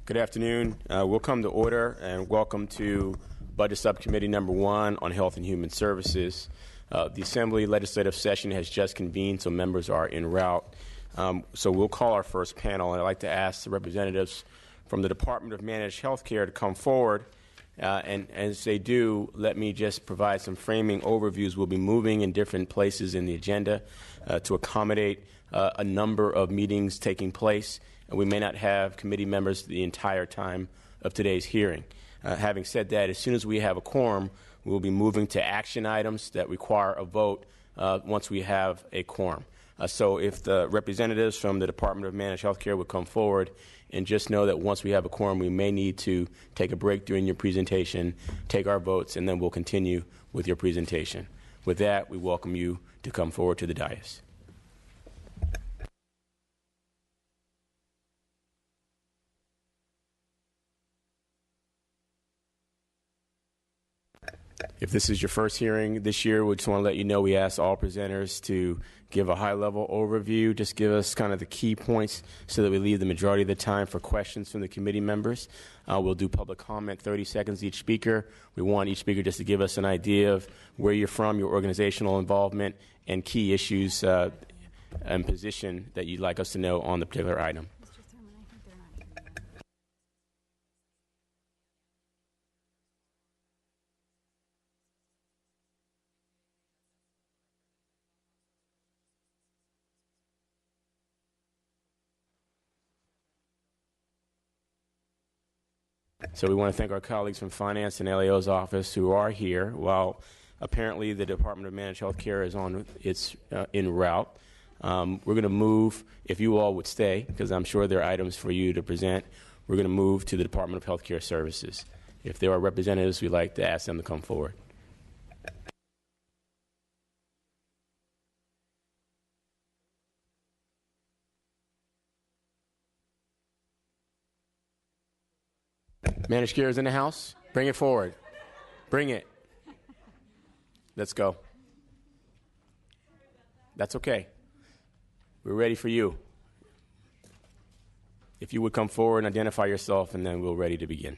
Good afternoon. We'll come to order and welcome to Budget Subcommittee number 1 on Health and Human Services. The Assembly legislative session has just convened, so members are en route. So we'll call our first panel, and I'd like to ask the representatives from the Department of Managed Healthcare to come forward. And as they do, let me just provide some framing overviews. We'll be moving in different places in the agenda to accommodate a number of meetings taking place, and we may not have committee members the entire time of today's hearing. Having said that, as soon as we have a quorum, we'll be moving to action items that require a vote once we have a quorum. So if the representatives from the Department of Managed Healthcare would come forward, and just know that once we have a quorum, we may need to take a break during your presentation, take our votes, and then we'll continue with your presentation. With that, we welcome you to come forward to the dais. If this is your first hearing this year, we just want to let you know we ask all presenters to give a high-level overview, just give us kind of the key points so that we leave the majority of the time for questions from the committee members. We'll do public comment, 30 seconds each speaker. We want each speaker just to give us an idea of where you're from, your organizational involvement, and key issues and position that you'd like us to know on the particular item. So we want to thank our colleagues from Finance and LAO's office who are here, while apparently the Department of Managed Healthcare is on its en route. We're going to move, if you all would stay, because I'm sure there are items for you to present, we're going to move to the Department of Healthcare Services. If there are representatives, we'd like to ask them to come forward. Managed care is in the house? Bring it forward. Bring it. Let's go. That's okay. We're ready for you. If you would come forward and identify yourself, and then we're ready to begin.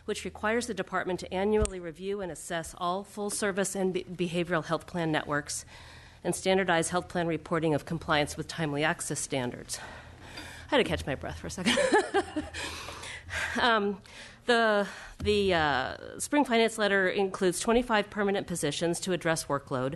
Which requires the department to annually review and assess all full-service and behavioral health plan networks and standardize health plan reporting of compliance with timely access standards. I had to catch my breath for a second. The spring finance letter includes 25 permanent positions to address workload.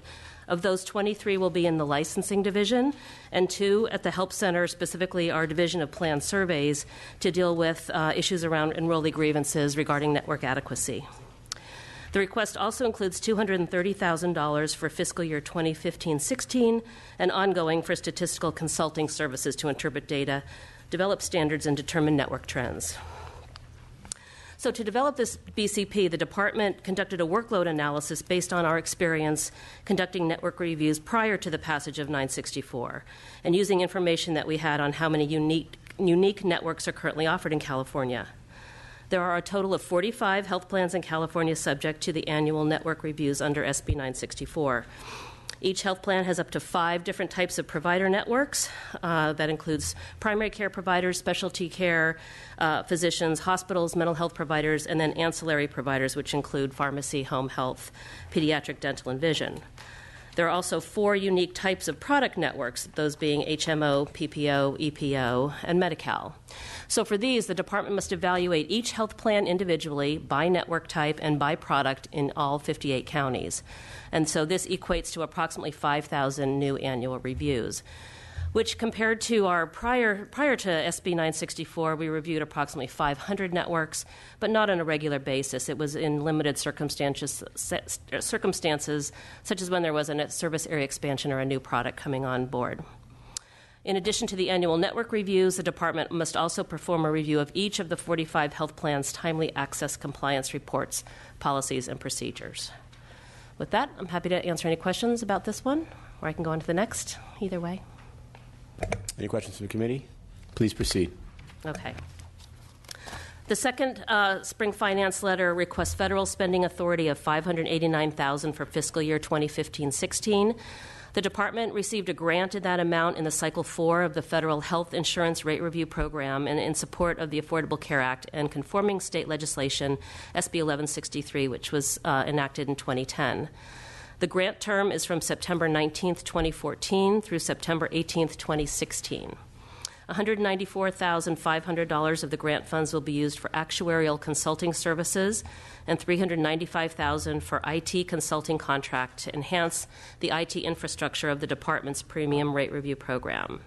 Of those, 23 will be in the licensing division, and 2 at the Help Center, specifically our Division of Plan Surveys, to deal with issues around enrollee grievances regarding network adequacy. The request also includes $230,000 for fiscal year 2015-16 and ongoing for statistical consulting services to interpret data, develop standards, and determine network trends. So to develop this BCP, the department conducted a workload analysis based on our experience conducting network reviews prior to the passage of 964 and using information that we had on how many unique networks are currently offered in California. There are a total of 45 health plans in California subject to the annual network reviews under SB 964. Each health plan has up to 5 different types of provider networks. That includes primary care providers, specialty care, physicians, hospitals, mental health providers, and then ancillary providers, which include pharmacy, home health, pediatric, dental, and vision. There are also 4 unique types of product networks, those being HMO, PPO, EPO, and Medi-Cal. So for these, the department must evaluate each health plan individually by network type and by product in all 58 counties. And so this equates to approximately 5,000 new annual reviews, which compared to our prior to SB 964, we reviewed approximately 500 networks, but not on a regular basis. It was in limited circumstances such as when there was a service area expansion or a new product coming on board. In addition to the annual network reviews, the department must also perform a review of each of the 45 health plans' timely access compliance reports, policies, and procedures. With that, I'm happy to answer any questions about this one, or I can go on to the next, either way. Any questions from the committee? Please proceed. Okay. The second spring finance letter requests federal spending authority of $589,000 for fiscal year 2015-16. The department received a grant in that amount in the Cycle 4 of the Federal Health Insurance Rate Review Program and in support of the Affordable Care Act and conforming state legislation, SB 1163, which was enacted in 2010. The grant term is from September 19, 2014 through September 18, 2016. $194,500 of the grant funds will be used for actuarial consulting services and $395,000 for IT consulting contract to enhance the IT infrastructure of the department's premium rate review program.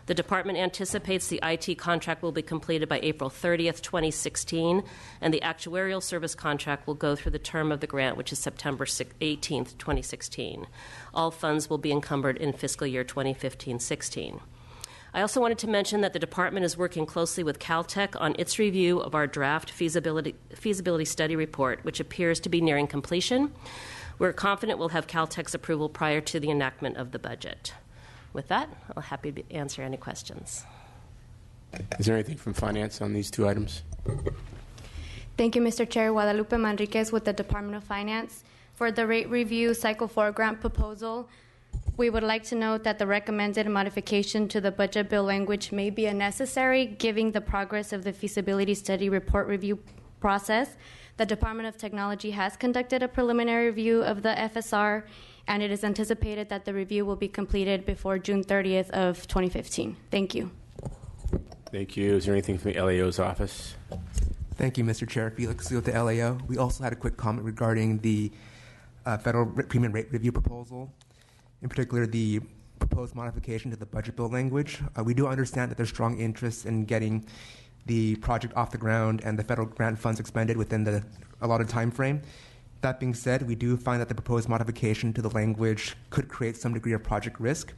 The department anticipates the IT contract will be completed by April 30th, 2016, and the actuarial service contract will go through the term of the grant, which is September 18th, 2016. All funds will be encumbered in fiscal year 2015-16. I also wanted to mention that the department is working closely with Caltech on its review of our draft feasibility study report, which appears to be nearing completion. We're confident we'll have Caltech's approval prior to the enactment of the budget. With that, I'm happy to answer any questions. Is there anything from finance on these two items? Thank you, Mr. Chair. Guadalupe Manriquez with the Department of Finance. For the rate review Cycle 4 grant proposal, we would like to note that the recommended modification to the budget bill language may be unnecessary, given the progress of the feasibility study report review process. The Department of Technology has conducted a preliminary review of the FSR, and it is anticipated that the review will be completed before June 30th of 2015. Thank you. Thank you. Is there anything from the LAO's office? Thank you, Mr. Chair. Felix Lee with the LAO. We also had a quick comment regarding the federal premium rate review proposal. In particular, the proposed modification to the budget bill language. We do understand that there's strong interest in getting the project off the ground and the federal grant funds expended within the allotted time frame. That being said, we do find that the proposed modification to the language could create some degree of project risk.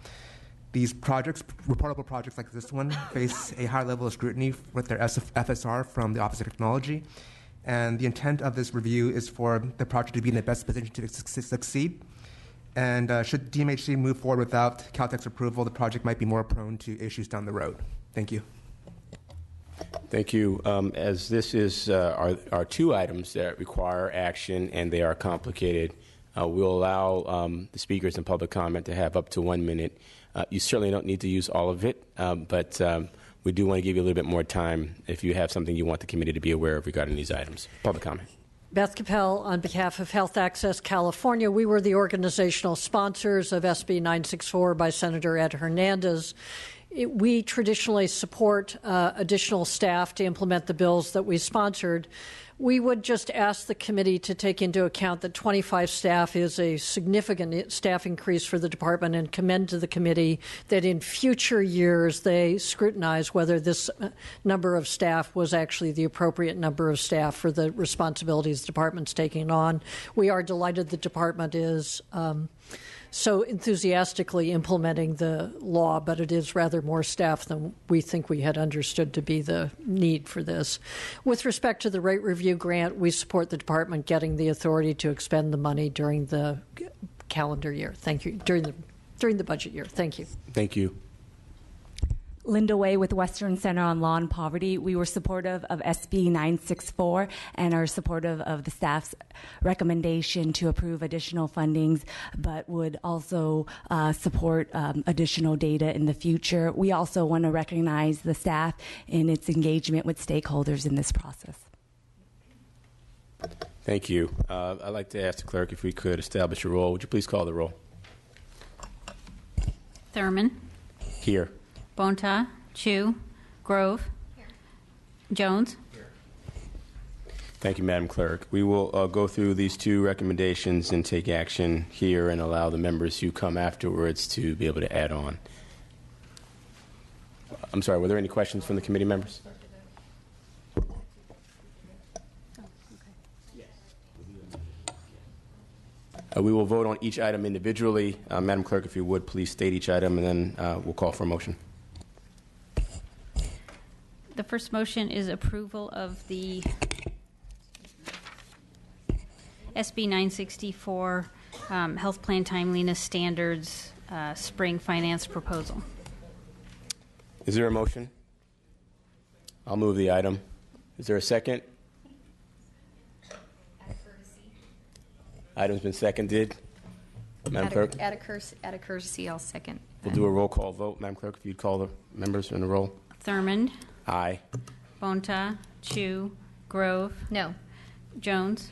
These projects, reportable projects like this one, face a high level of scrutiny with their FSR from the Office of Technology. And the intent of this review is for the project to be in the best position to succeed. And should DMHC move forward without Caltech's approval, the project might be more prone to issues down the road. Thank you. Thank you. As this is our two items that require action and they are complicated, we'll allow the speakers and public comment to have up to 1 minute. You certainly don't need to use all of it, but we do want to give you a little bit more time if you have something you want the committee to be aware of regarding these items. Public comment. Beth Capel on behalf of Health Access California. We were the organizational sponsors of SB 964 by Senator Ed Hernandez. We traditionally support additional staff to implement the bills that we sponsored. We would just ask the committee to take into account that 25 staff is a significant staff increase for the department and commend to the committee that in future years they scrutinize whether this number of staff was actually the appropriate number of staff for the responsibilities the department's taking on. We are delighted the department is so enthusiastically implementing the law, but it is rather more staff than we think we had understood to be the need for this. With respect to the rate review grant, we support the department getting the authority to expend the money during the calendar year. Thank you. During the budget year. Thank you. Thank you. Linda Way with Western Center on Law and Poverty. We were supportive of SB 964 and are supportive of the staff's recommendation to approve additional fundings, but would also support additional data in the future. We also want to recognize the staff in its engagement with stakeholders in this process. Thank you. I'd like to ask the clerk if we could establish a roll. Would you please call the roll? Thurman. Here. Bonta, Chu, Grove, Jones. Thank you, Madam Clerk. We will go through these two recommendations and take action here and allow the members who come afterwards to be able to add on. I'm sorry, were there any questions from the committee members? We will vote on each item individually. Madam Clerk, if you would, please state each item, and then we'll call for a motion. The first motion is approval of the SB 964 Health Plan Timeliness Standards Spring Finance Proposal. Is there a motion? I'll move the item. Is there a second? Item's been seconded. Madam Clerk? Out of courtesy, I'll second. We'll do a roll call vote. Madam Clerk, if you'd call the members in the roll. Thurmond, Aye. Bonta, Chu, Grove, No. Jones.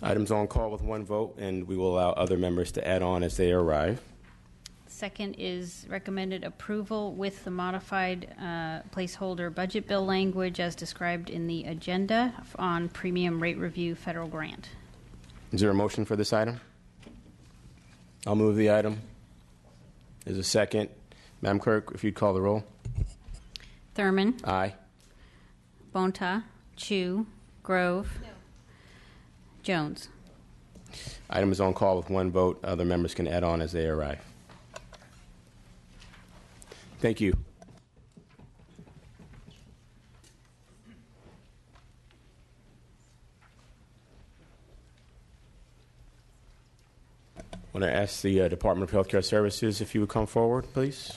Items on call with one vote, and we will allow other members to add on as they arrive. Second is recommended approval with the modified placeholder budget bill language as described in the agenda on premium rate review federal grant. Is there a motion for this item? I'll move the item. Is a second. Madam Clerk, if you'd call the roll. Thurmond, Aye. Bonta, Chu, Grove, Jones. Item is on call with one vote. Other members can add on as they arrive. Thank you. I want to ask the Department of Healthcare Services if you would come forward, please.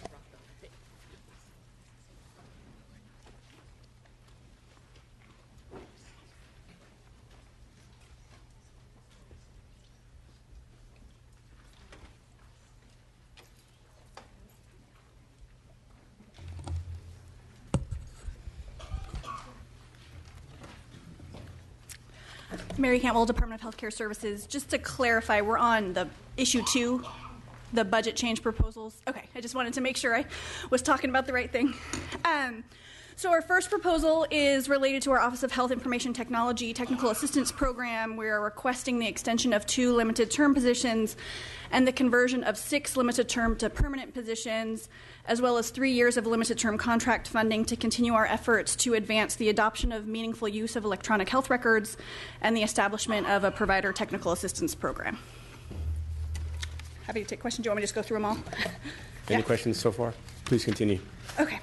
Mary Cantwell, Department of Healthcare Services. Just to clarify, we're on the issue 2, the budget change proposals. Okay, I just wanted to make sure I was talking about the right thing. So our first proposal is related to our Office of Health Information Technology Technical Assistance Program. We are requesting the extension of 2 limited term positions and the conversion of 6 limited term to permanent positions, as well as 3 years of limited term contract funding to continue our efforts to advance the adoption of meaningful use of electronic health records and the establishment of a provider technical assistance program. Happy to take questions. Do you want me to just go through them all? Any questions so far? Please continue. Okay.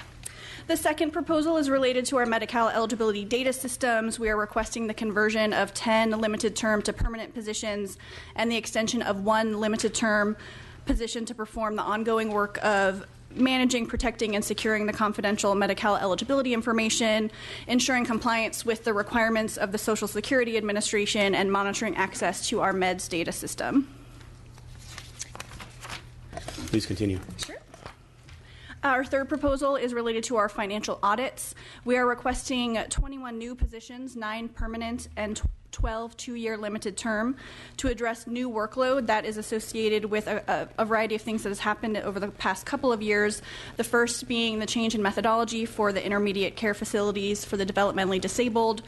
The second proposal is related to our Medi-Cal eligibility data systems. We are requesting the conversion of 10 limited term to permanent positions and the extension of 1 limited term position to perform the ongoing work of managing, protecting, and securing the confidential Medi-Cal eligibility information, ensuring compliance with the requirements of the Social Security Administration, and monitoring access to our MEDS data system. Please continue. Sure. Our third proposal is related to our financial audits. We are requesting 21 new positions, 9 permanent and 12 2-year limited term, to address new workload that is associated with a variety of things that has happened over the past couple of years. The first being the change in methodology for the intermediate care facilities for the developmentally disabled,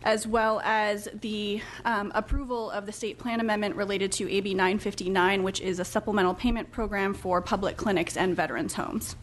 as well as the approval of the state plan amendment related to AB 959, which is a supplemental payment program for public clinics and veterans' homes.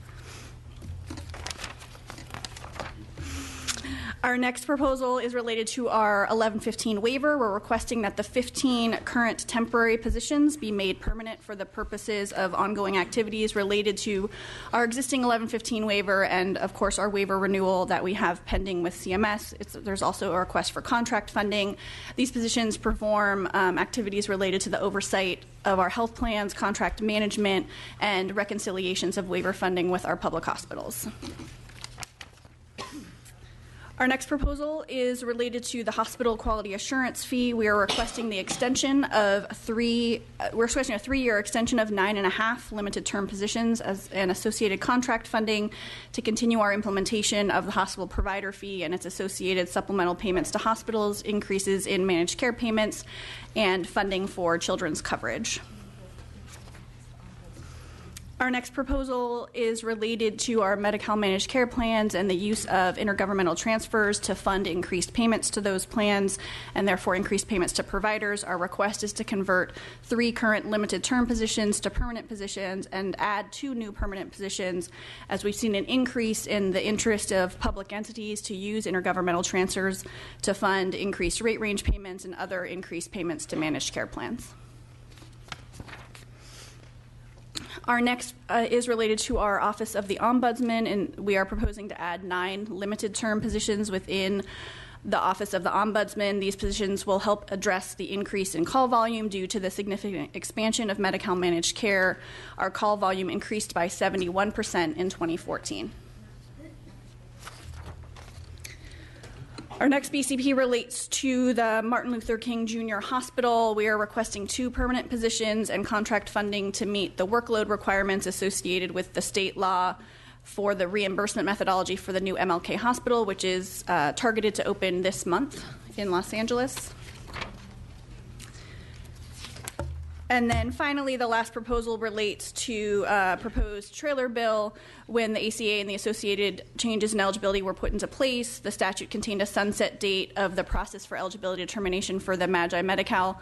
Our next proposal is related to our 1115 waiver. We're requesting that the 15 current temporary positions be made permanent for the purposes of ongoing activities related to our existing 1115 waiver and, of course, our waiver renewal that we have pending with CMS. There's also a request for contract funding. These positions perform activities related to the oversight of our health plans, contract management, and reconciliations of waiver funding with our public hospitals. Our next proposal is related to the hospital quality assurance fee. We are requesting the extension of a 3-year extension of 9.5 limited term positions as an associated contract funding to continue our implementation of the hospital provider fee and its associated supplemental payments to hospitals, increases in managed care payments, and funding for children's coverage. Our next proposal is related to our Medi-Cal managed care plans and the use of intergovernmental transfers to fund increased payments to those plans and therefore increased payments to providers. Our request is to convert 3 current limited term positions to permanent positions and add 2 new permanent positions, as we've seen an increase in the interest of public entities to use intergovernmental transfers to fund increased rate range payments and other increased payments to managed care plans. Our next is related to our Office of the Ombudsman, and we are proposing to add 9 limited term positions within the Office of the Ombudsman. These positions will help address the increase in call volume due to the significant expansion of Medi-Cal managed care. Our call volume increased by 71% in 2014. Our next BCP relates to the Martin Luther King Jr. Hospital. We are requesting 2 permanent positions and contract funding to meet the workload requirements associated with the state law for the reimbursement methodology for the new MLK hospital, which is targeted to open this month in Los Angeles. And then finally, the last proposal relates to a proposed trailer bill. When the ACA and the associated changes in eligibility were put into place, the statute contained a sunset date of the process for eligibility determination for the Magi Medi-Cal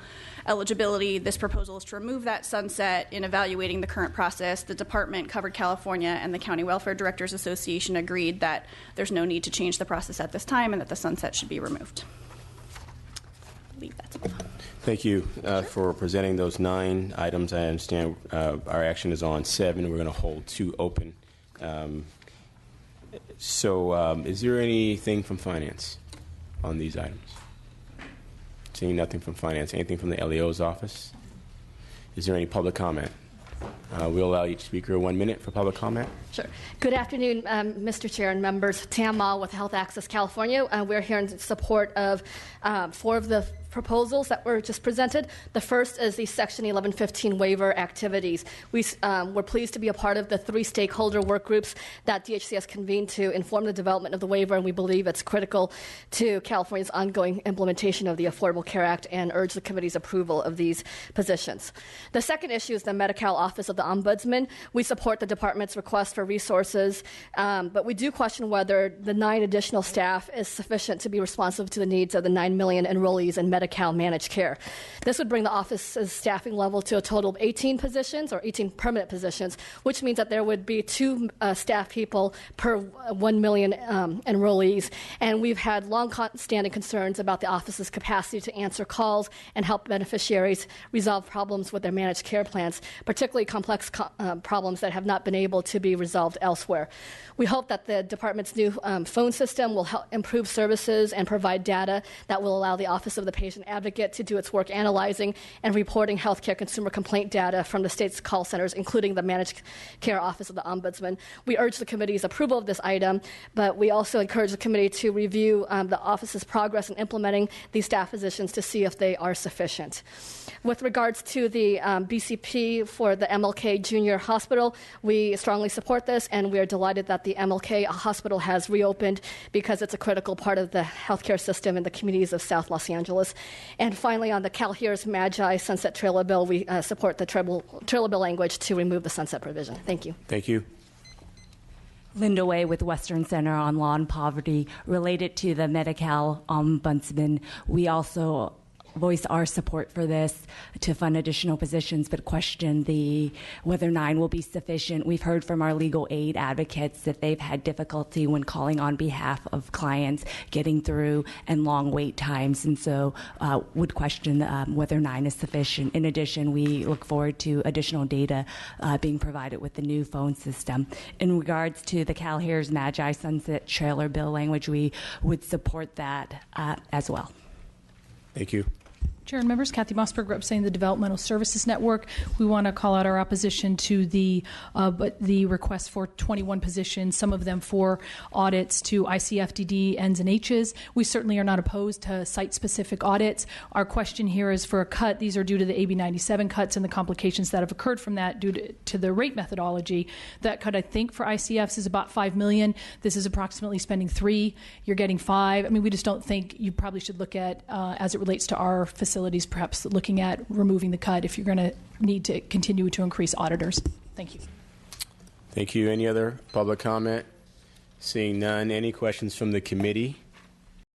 eligibility. This proposal is to remove that sunset. In evaluating the current process, the department covered California, and the County Welfare Directors Association agreed that there's no need to change the process at this time and that the sunset should be removed. I believe that's all. Thank you for presenting those 9 items. I understand our action is on 7. We're going to hold 2 open. Is there anything from Finance on these items? Seeing nothing from Finance. Anything from the LEO's office? Is there any public comment? We'll allow each speaker 1 minute for public comment. Sure. Good afternoon, Mr. Chair and members. Tam Ma with Health Access California. We're here in support of 4 of the proposals that were just presented. The first is the Section 1115 waiver activities. We're pleased to be a part of the 3 stakeholder work groups that DHCS convened to inform the development of the waiver, and we believe it's critical to California's ongoing implementation of the Affordable Care Act and urge the committee's approval of these positions. The second issue is the Medi-Cal Office of the Ombudsman. We support the department's request for resources, but we do question whether the 9 additional staff is sufficient to be responsive to the needs of the 9 million enrollees in Medi-Cal managed care. This would bring the office's staffing level to a total of 18 positions, or 18 permanent positions, which means that there would be 2 staff people per 1 million enrollees. And we've had long-standing concerns about the office's capacity to answer calls and help beneficiaries resolve problems with their managed care plans, particularly complex problems that have not been able to be resolved elsewhere. We hope that the department's new phone system will help improve services and provide data that will allow the Office of the Patient Advocate to do its work analyzing and reporting healthcare consumer complaint data from the state's call centers, including the Managed Care Office of the Ombudsman. We urge the committee's approval of this item, but we also encourage the committee to review the office's progress in implementing these staff positions to see if they are sufficient. With regards to the BCP for the MLK Junior Hospital, we strongly support this, and we are delighted that the MLK Hospital has reopened because it's a critical part of the healthcare system in the communities of South Los Angeles. And finally, on the CalHERS Magi Sunset Trailer Bill, we support the trailer bill language to remove the sunset provision. Thank you. Thank you. Linda Way with Western Center on Law and Poverty. Related to the Medi-Cal Ombudsman, we also voice our support for this to fund additional positions, but question whether 9 will be sufficient. We've heard from our legal aid advocates that they've had difficulty when calling on behalf of clients, getting through, and long wait times, and so would question whether 9 is sufficient. In addition, we look forward to additional data being provided with the new phone system. In regards to the CalHERS Magi Sunset Trailer Bill language, we would support that as well. Thank you. Chair and members, Kathy Mossberg representing the Developmental Services Network. We want to call out our opposition to the request for 21 positions, some of them for audits to ICFDD, Ns and Hs. We certainly are not opposed to site-specific audits. Our question here is for a cut. These are due to the AB 97 cuts and the complications that have occurred from that due to the rate methodology. That cut, I think, for ICFs is about $5 million. This is approximately spending $3 million. You're getting $5 million. I mean, we just don't think you probably should look at, as it relates to our facilities, perhaps looking at removing the cut if you're going to need to continue to increase auditors. Thank you. Thank you. Any other public comment? Seeing none, any questions from the committee?